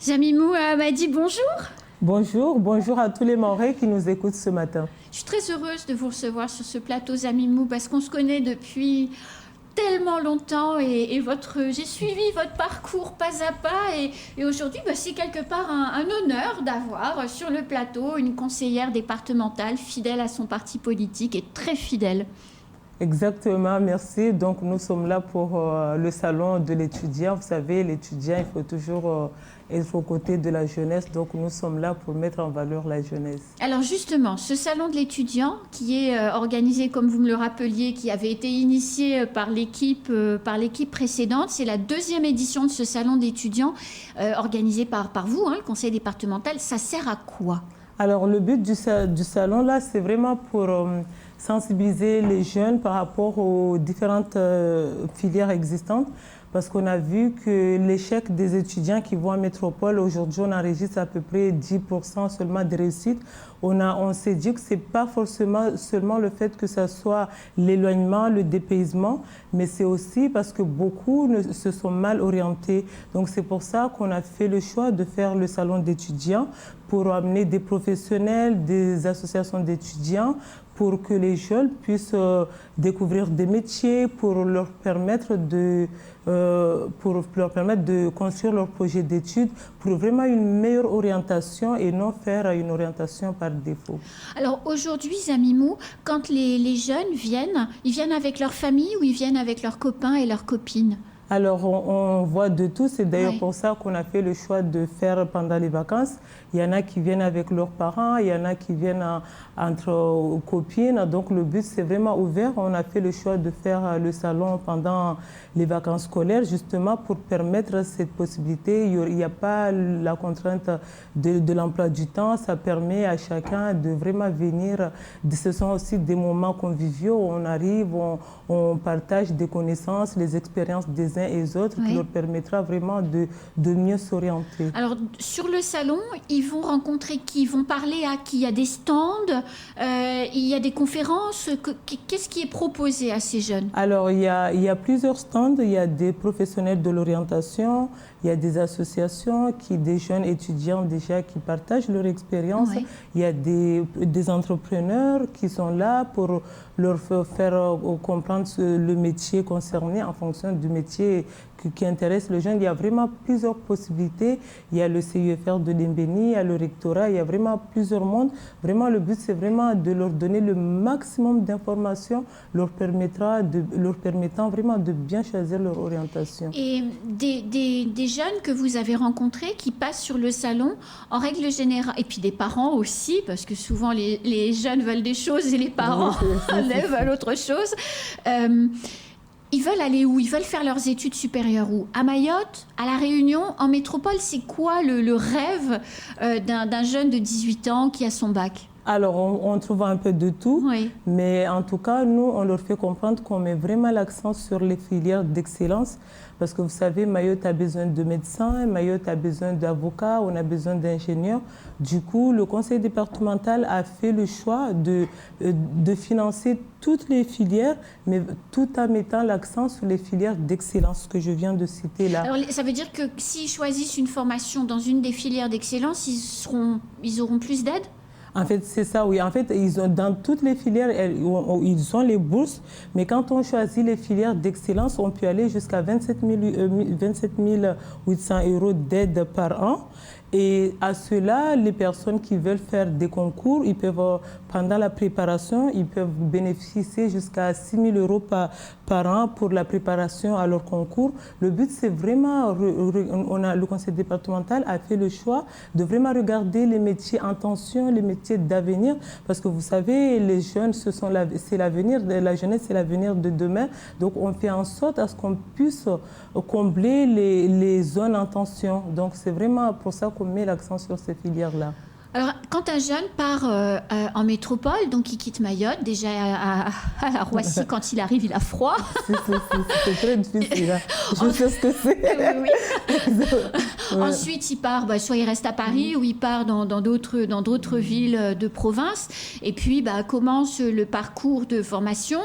Jamimou Hamadi, bonjour. Bonjour à tous les Mahorais qui nous écoutent ce matin. Je suis très heureuse de vous recevoir sur ce plateau, Jamimou, parce qu'on se connaît depuis tellement longtemps et j'ai suivi votre parcours pas à pas et aujourd'hui, c'est quelque part un honneur d'avoir sur le plateau une conseillère départementale fidèle à son parti politique et très fidèle. Exactement, merci. Donc nous sommes là pour le salon de l'étudiant. Vous savez, l'étudiant, il faut toujours être aux côtés de la jeunesse. Donc nous sommes là pour mettre en valeur la jeunesse. Alors justement, ce salon de l'étudiant qui est organisé, comme vous me le rappeliez, qui avait été initié par l'équipe précédente, c'est la deuxième édition de ce salon d'étudiants organisé par vous, le conseil départemental. Ça sert à quoi? Alors le but du salon là, c'est vraiment pour sensibiliser les jeunes par rapport aux différentes filières existantes. Parce qu'on a vu que l'échec des étudiants qui vont en métropole, aujourd'hui on enregistre à peu près 10% seulement de réussite. On s'est dit que ce n'est pas forcément seulement le fait que ce soit l'éloignement, le dépaysement, mais c'est aussi parce que beaucoup se sont mal orientés. Donc c'est pour ça qu'on a fait le choix de faire le salon d'étudiants pour amener des professionnels, des associations d'étudiants, pour que les jeunes puissent découvrir des métiers, pour leur permettre de construire leur projet d'études, pour vraiment une meilleure orientation et non faire une orientation par défaut. Alors aujourd'hui, Jamimou, quand les jeunes viennent, ils viennent avec leur famille ou ils viennent avec leurs copains et leurs copines? Alors, on voit de tout. C'est d'ailleurs pour ça qu'on a fait le choix de faire pendant les vacances. Il y en a qui viennent avec leurs parents, il y en a qui viennent entre copines. Donc, le but, c'est vraiment ouvert. On a fait le choix de faire le salon pendant les vacances scolaires, justement pour permettre cette possibilité. Il n'y a pas la contrainte de l'emploi du temps. Ça permet à chacun de vraiment venir. Ce sont aussi des moments conviviaux. On arrive, on partage des connaissances, les expériences des uns et des autres, qui leur permettra vraiment de mieux s'orienter. Alors, sur le salon, ils vont rencontrer qui? Ils vont parler à qui? Il y a des stands, il y a des conférences. Qu'est-ce qui est proposé à ces jeunes? Alors, il y a plusieurs stands. Il y a des professionnels de l'orientation, il y a des associations, des jeunes étudiants déjà qui partagent leur expérience. Il y a des entrepreneurs qui sont là pour leur faire comprendre le métier concerné en fonction du métier qui intéresse les jeunes. Il y a vraiment plusieurs possibilités. Il y a le CUFR de Limbeni, il y a le rectorat, il y a vraiment plusieurs mondes. Vraiment, le but, c'est vraiment de leur donner le maximum d'informations, leur permettant vraiment de bien choisir leur orientation. Et des jeunes que vous avez rencontrés qui passent sur le salon, en règle générale, et puis des parents aussi, parce que souvent les jeunes veulent des choses et les parents veulent autre chose. Ils veulent aller où? Ils veulent faire leurs études supérieures où? À Mayotte? À La Réunion? En métropole? C'est quoi le rêve d'un jeune de 18 ans qui a son bac? Alors, on trouve un peu de tout, mais en tout cas, nous, on leur fait comprendre qu'on met vraiment l'accent sur les filières d'excellence, parce que vous savez, Mayotte a besoin de médecins, Mayotte a besoin d'avocats, on a besoin d'ingénieurs. Du coup, le conseil départemental a fait le choix de financer toutes les filières, mais tout en mettant l'accent sur les filières d'excellence que je viens de citer là. Alors, ça veut dire que s'ils choisissent une formation dans une des filières d'excellence, ils auront plus d'aide? En fait, c'est ça, oui. En fait, dans toutes les filières, ils ont les bourses, mais quand on choisit les filières d'excellence, on peut aller jusqu'à 27 800 € d'aide par an. Et à cela, les personnes qui veulent faire des concours, ils peuvent, pendant la préparation, ils peuvent bénéficier jusqu'à 6 000 € par an pour la préparation à leur concours. Le but, c'est vraiment, le conseil départemental a fait le choix de vraiment regarder les métiers en tension, les métiers d'avenir, parce que vous savez, les jeunes, c'est l'avenir, la jeunesse, c'est l'avenir de demain. Donc, on fait en sorte à ce qu'on puisse combler les zones en tension. Donc, c'est vraiment pour ça qu'on met l'accent sur ces filières-là. Alors, quand un jeune part en métropole, donc il quitte Mayotte, déjà à la Roissy, quand il arrive, il a froid. C'est très difficile. Hein. Je sais ce que c'est. Oui. Ouais. Ensuite, il part, soit il reste à Paris, ou il part dans d'autres villes de province. Et puis, commence le parcours de formation.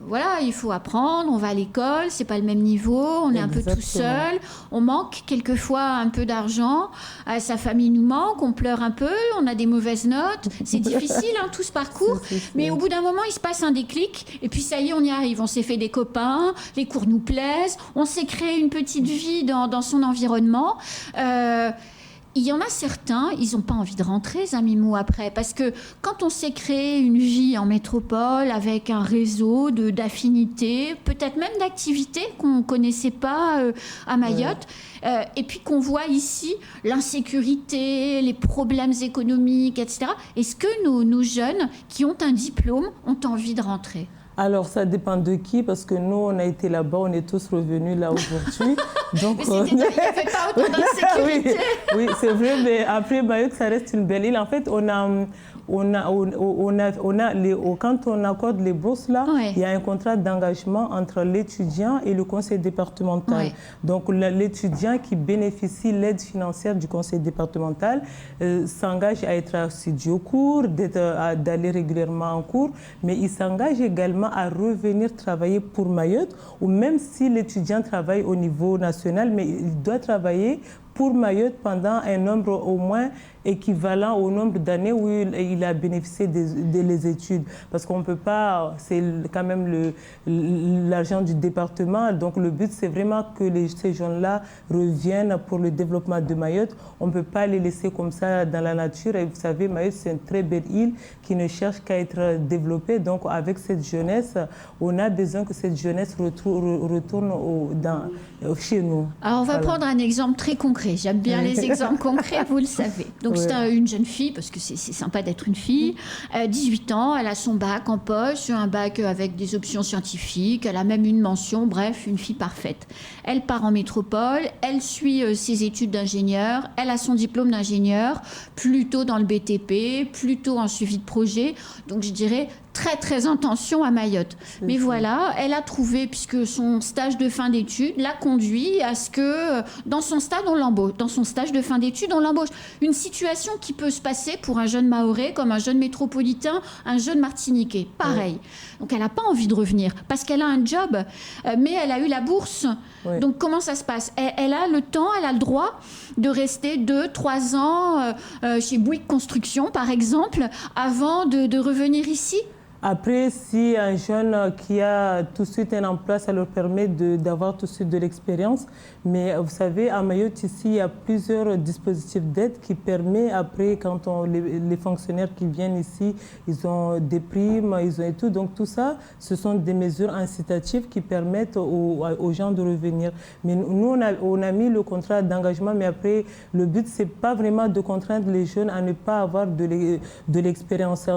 Voilà, il faut apprendre, on va à l'école, c'est pas le même niveau, on est un peu tout seul, on manque quelquefois un peu d'argent, sa famille nous manque, on pleure un peu, on a des mauvaises notes, c'est difficile tout ce parcours, mais au bout d'un moment il se passe un déclic et puis ça y est, on y arrive, on s'est fait des copains, les cours nous plaisent, on s'est créé une petite vie dans son environnement. Il y en a certains, ils n'ont pas envie de rentrer, Zamimou, après. Parce que quand on s'est créé une vie en métropole avec un réseau d'affinités, peut-être même d'activités qu'on ne connaissait pas à Mayotte, et puis qu'on voit ici l'insécurité, les problèmes économiques, etc. Est-ce que nos jeunes qui ont un diplôme ont envie de rentrer ? Alors, ça dépend de qui, parce que nous, on a été là-bas, on est tous revenus là aujourd'hui. Donc, mais il n'y avait pas autant d'insécurité. Oui, c'est vrai, mais après, Mayotte, ça reste une belle île. En fait, quand on accorde les bourses, là, il y a un contrat d'engagement entre l'étudiant et le conseil départemental. Donc, l'étudiant qui bénéficie de l'aide financière du conseil départemental s'engage à être assidu au cours, d'aller régulièrement en cours, mais il s'engage également à revenir travailler pour Mayotte, ou même si l'étudiant travaille au niveau national, mais il doit travailler pour Mayotte pendant un nombre au moins équivalent au nombre d'années où il a bénéficié des études. Parce qu'on ne peut pas, c'est quand même l'argent du département, donc le but c'est vraiment que ces jeunes-là reviennent pour le développement de Mayotte. On ne peut pas les laisser comme ça dans la nature. Et vous savez, Mayotte c'est une très belle île qui ne cherche qu'à être développée. Donc avec cette jeunesse, on a besoin que cette jeunesse retourne chez nous. Alors on va prendre un exemple très concret. J'aime bien les exemples concrets, vous le savez. Donc c'est une jeune fille, parce que c'est sympa d'être une fille, 18 ans, elle a son bac en poche, un bac avec des options scientifiques, elle a même une mention, bref, une fille parfaite. Elle part en métropole, elle suit ses études d'ingénieur, elle a son diplôme d'ingénieur, plutôt dans le BTP, plutôt en suivi de projet, donc je dirais très très en tension à Mayotte. Mais voilà, elle a trouvé, puisque son stage de fin d'études l'a conduit à ce que dans son stage de fin d'études, on l'embauche. Une situation qui peut se passer pour un jeune Mahorais comme un jeune métropolitain, un jeune Martiniquais. Pareil. Donc elle n'a pas envie de revenir parce qu'elle a un job, mais elle a eu la bourse. Donc comment ça se passe ? Elle a le temps, elle a le droit de rester 2-3 ans chez Bouygues Construction, par exemple, avant de revenir ici. Après, si un jeune qui a tout de suite un emploi, ça leur permet d'avoir tout de suite de l'expérience. Mais vous savez, à Mayotte, ici, il y a plusieurs dispositifs d'aide qui permettent, après, quand les fonctionnaires qui viennent ici, ils ont des primes, ils ont et tout. Donc tout ça, ce sont des mesures incitatives qui permettent aux gens de revenir. Mais nous, on a mis le contrat d'engagement, mais après, le but, ce n'est pas vraiment de contraindre les jeunes à ne pas avoir de l'expérience.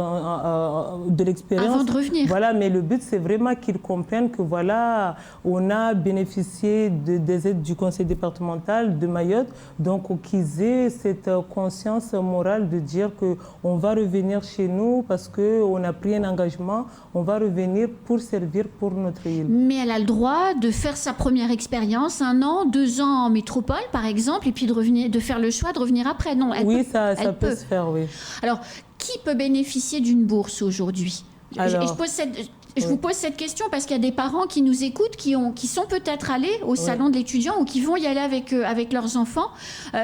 Avant de revenir. Voilà, mais le but, c'est vraiment qu'ils comprennent que voilà, on a bénéficié des aides du conseil départemental de Mayotte, donc qu'ils aient cette conscience morale de dire qu'on va revenir chez nous parce qu'on a pris un engagement, on va revenir pour servir pour notre île. Mais elle a le droit de faire sa première expérience, 1 an, 2 ans en métropole, par exemple, et puis de faire le choix de revenir après. Non, ça peut se faire, oui. Alors, qui peut bénéficier d'une bourse aujourd'hui ? Je vous pose cette question parce qu'il y a des parents qui nous écoutent, qui sont peut-être allés au salon de l'étudiant ou qui vont y aller avec leurs enfants,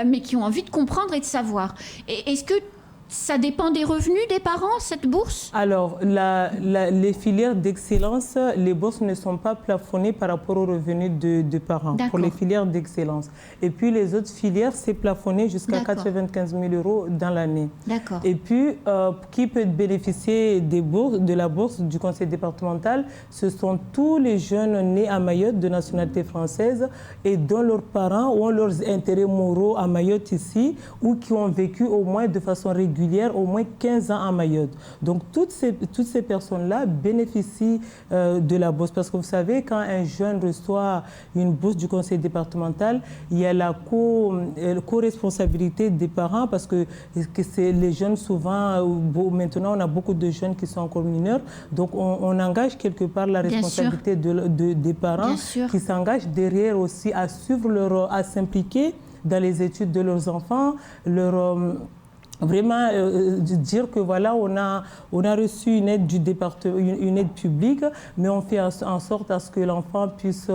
mais qui ont envie de comprendre et de savoir. Est-ce que ça dépend des revenus des parents, cette bourse ? Alors, les filières d'excellence, les bourses ne sont pas plafonnées par rapport aux revenus de parents, pour les filières d'excellence. Et puis, les autres filières, c'est plafonné jusqu'à 95 000 € dans l'année. D'accord. Et puis, qui peut bénéficier de la bourse du conseil départemental ? Ce sont tous les jeunes nés à Mayotte de nationalité française et dont leurs parents ont leurs intérêts moraux à Mayotte ici ou qui ont vécu au moins de façon régulière régulière au moins 15 ans à Mayotte. Donc toutes ces personnes-là bénéficient de la bourse. Parce que vous savez, quand un jeune reçoit une bourse du conseil départemental, il y a la co-responsabilité des parents parce que c'est les jeunes souvent, maintenant on a beaucoup de jeunes qui sont encore mineurs, donc on engage quelque part la responsabilité des parents qui s'engagent derrière aussi à suivre à s'impliquer dans les études de leurs enfants, vraiment dire que voilà, on a reçu une aide du département, une aide publique, mais on fait en sorte à ce que l'enfant puisse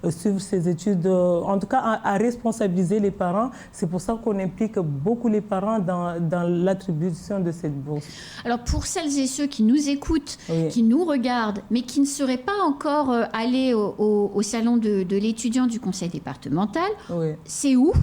suivre ses études, en tout cas à responsabiliser les parents. C'est pour ça qu'on implique beaucoup les parents dans l'attribution de cette bourse. Alors pour celles et ceux qui nous écoutent, qui nous regardent, mais qui ne seraient pas encore allés au salon de l'étudiant du conseil départemental, c'est où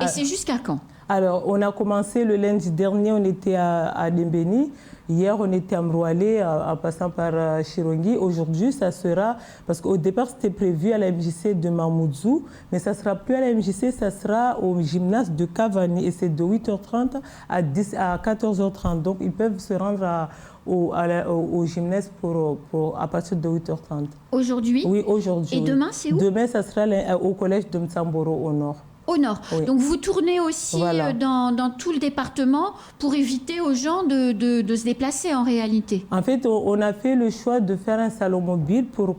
et c'est jusqu'à quand? Alors, on a commencé le lundi dernier, on était à Dembéni. Hier, on était à Mroualé, en passant par Chirongi. Aujourd'hui, ça sera, parce qu'au départ, c'était prévu à la MJC de Mamoudzou, mais ça ne sera plus à la MJC, ça sera au gymnase de Cavani. Et c'est de 8h30 à 14h30. Donc, ils peuvent se rendre au gymnase à partir de 8h30. Aujourd'hui? Oui, aujourd'hui. Et demain, c'est où? Demain, ça sera au collège de Mtsamboro, au nord. Au nord. Donc vous tournez aussi dans tout le département pour éviter aux gens de se déplacer en réalité. En fait, on a fait le choix de faire un salon mobile pour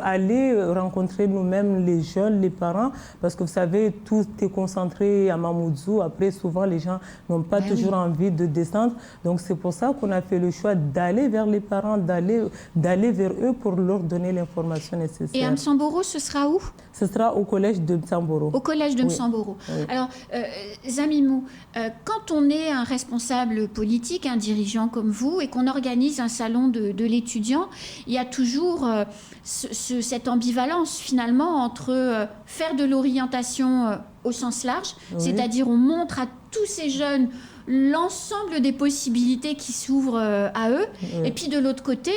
aller rencontrer nous-mêmes les jeunes, les parents, parce que vous savez, tout est concentré à Mamoudzou. Après, souvent, les gens n'ont pas toujours envie de descendre. Donc c'est pour ça qu'on a fait le choix d'aller vers les parents, d'aller vers eux pour leur donner l'information nécessaire. Et à Mtsamboro, ce sera où? Ce sera au collège de Mtsamboro. Au collège de Mtsamboro. Oui. Alors, Zamimou, quand on est un responsable politique, un dirigeant comme vous, et qu'on organise un salon de l'étudiant, il y a toujours cette ambivalence finalement entre faire de l'orientation au sens large, c'est-à-dire on montre à tous ces jeunes l'ensemble des possibilités qui s'ouvrent à eux. Et puis de l'autre côté,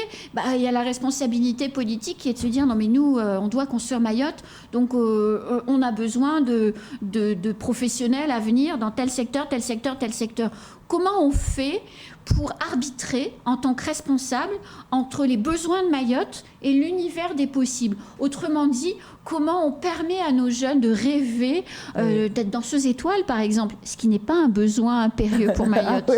il y a la responsabilité politique qui est de se dire non mais nous, on doit construire Mayotte, donc on a besoin de professionnels à venir dans tel secteur, tel secteur, tel secteur. Comment on fait pour arbitrer en tant que responsable entre les besoins de Mayotte et l'univers des possibles? Autrement dit, comment on permet à nos jeunes de rêver d'être danseuses étoiles, par exemple, ce qui n'est pas un besoin impérieux pour Mayotte.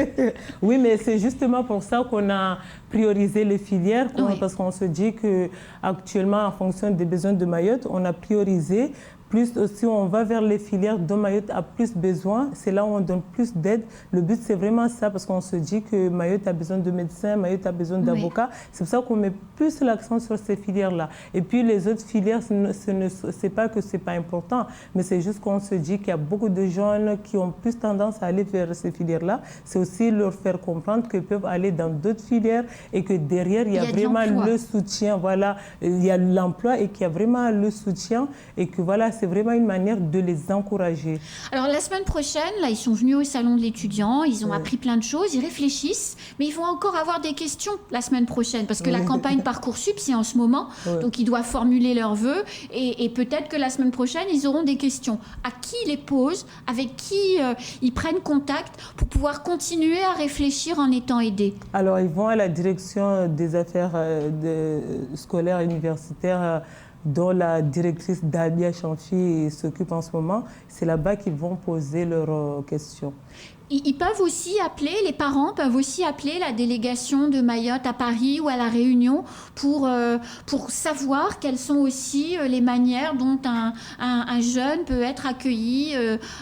Oui, mais c'est justement pour ça qu'on a priorisé les filières, parce qu'on se dit qu'actuellement, en fonction des besoins de Mayotte, on a priorisé. Plus aussi, on va vers les filières dont Mayotte a plus besoin. C'est là où on donne plus d'aide. Le but, c'est vraiment ça, parce qu'on se dit que Mayotte a besoin de médecins, Mayotte a besoin d'avocats. C'est pour ça qu'on met plus l'accent sur ces filières-là. Et puis, les autres filières, c'est pas que c'est pas important, mais c'est juste qu'on se dit qu'il y a beaucoup de jeunes qui ont plus tendance à aller vers ces filières-là. C'est aussi leur faire comprendre qu'ils peuvent aller dans d'autres filières et que derrière, il y a vraiment le soutien. Voilà, il y a l'emploi et qu'il y a vraiment le soutien et que voilà, c'est vraiment une manière de les encourager. Alors la semaine prochaine, là, ils sont venus au salon de l'étudiant, ils ont appris plein de choses, ils réfléchissent, mais ils vont encore avoir des questions la semaine prochaine, parce que la campagne Parcoursup, c'est en ce moment, donc ils doivent formuler leurs vœux, et peut-être que la semaine prochaine, ils auront des questions. À qui ils les posent, avec qui ils prennent contact pour pouvoir continuer à réfléchir en étant aidés? Alors ils vont à la direction des affaires scolaires et universitaires, dont la directrice Dalia Chanfi s'occupe en ce moment. C'est là-bas qu'ils vont poser leurs questions. Ils peuvent aussi appeler, les parents peuvent aussi appeler la délégation de Mayotte à Paris ou à La Réunion pour savoir quelles sont aussi les manières dont un jeune peut être accueilli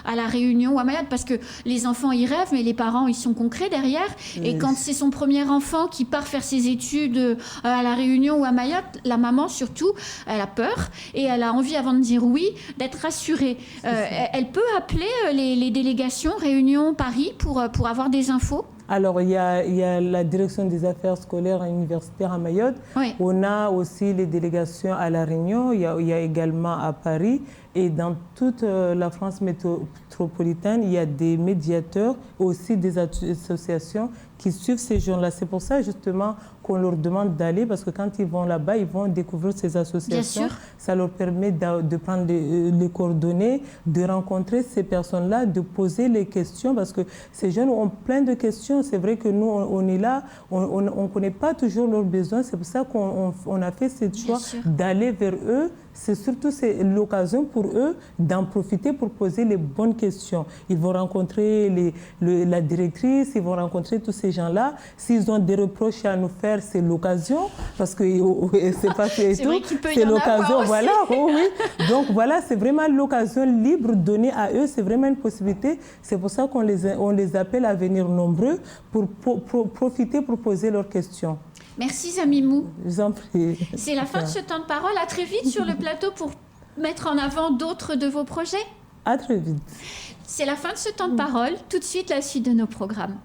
à La Réunion ou à Mayotte. Parce que les enfants, ils rêvent, mais les parents, ils sont concrets derrière. Et quand c'est son premier enfant qui part faire ses études à La Réunion ou à Mayotte, la maman, surtout, elle a peur et elle a envie, avant de dire oui, d'être rassurée. Elle peut appeler les délégations Réunion, Paris, pour avoir des infos? Alors, il y a la direction des affaires scolaires et universitaires à Mayotte. Oui. On a aussi les délégations à La Réunion. Il y a également à Paris. Et dans toute la France métropolitaine, il y a des médiateurs, aussi des associations qui suivent ces jeunes-là. C'est pour ça justement qu'on leur demande d'aller, parce que quand ils vont là-bas, ils vont découvrir ces associations. Ça leur permet de prendre les coordonnées, de rencontrer ces personnes-là, de poser les questions, parce que ces jeunes ont plein de questions. C'est vrai que nous, on est là, on ne connaît pas toujours leurs besoins. C'est pour ça qu'on a fait ce choix d'aller vers eux. C'est surtout l'occasion pour eux d'en profiter pour poser les bonnes questions. Ils vont rencontrer la directrice, ils vont rencontrer tous ces gens-là. S'ils ont des reproches à nous faire, c'est l'occasion, parce que c'est pas fait c'est vrai qu'il peut c'est y en l'occasion, avoir voilà. aussi. Oui. Donc voilà, c'est vraiment l'occasion libre donnée à eux. C'est vraiment une possibilité. C'est pour ça qu'on les appelle à venir nombreux pour profiter, pour poser leurs questions. Merci Zamimou. Je vous en prie. C'est la fin de ce temps de parole. À très vite sur le plateau pour mettre en avant d'autres de vos projets. À très vite. C'est la fin de ce temps de parole. Tout de suite, la suite de nos programmes.